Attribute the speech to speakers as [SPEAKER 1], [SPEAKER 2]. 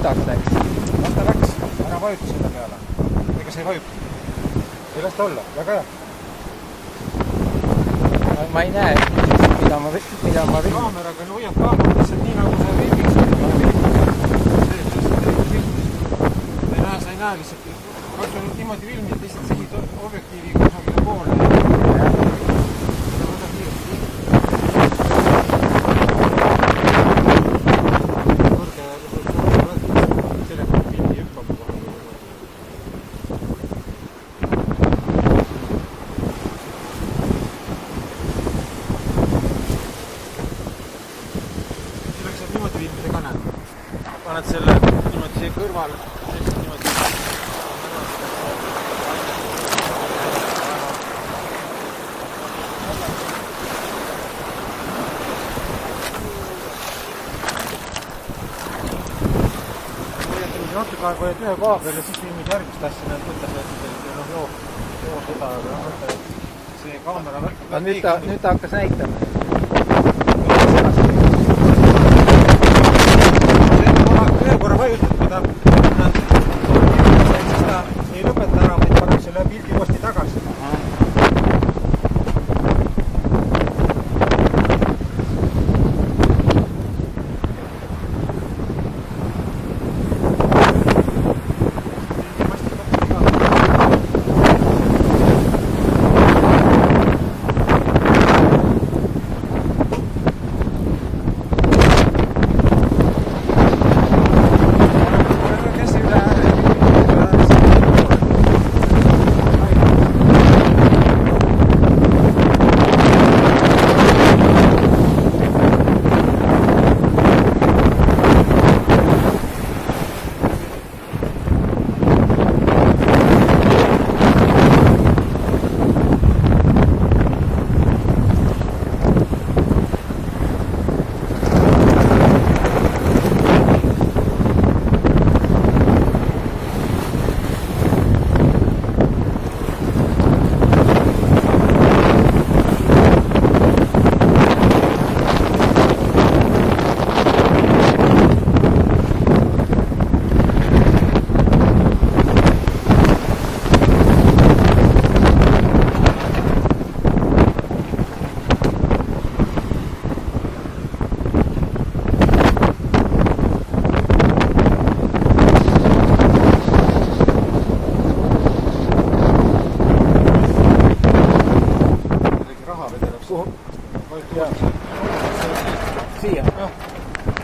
[SPEAKER 1] mustaks läks.
[SPEAKER 2] Las ta läks, ära vajuta selle peale. Ega sa ei vajuta. Ei las ta olla, väga hea.
[SPEAKER 1] Ma ei näe, mida ma võin.
[SPEAKER 2] Kaameraga hoiad kaamerat lihtsalt nii nagu sa filmiks. Sa ei näe lihtsalt, kas on niimoodi filmid lihtsalt sihid objektiiviga kusagile poole. Paned selle niimoodi siia kõrvale, niimoodi. Natuke aeg hoiad ühe koha peal ja siis filmid järgmist asja, näed võtta joo seda, aga see kaamera värk.
[SPEAKER 1] Nüüd ta hakkas näitama.
[SPEAKER 2] Vajutad, kui ta siis ta ei lõpeta ära, vaid paneb selle pildi uuesti tagasi. Kuhu?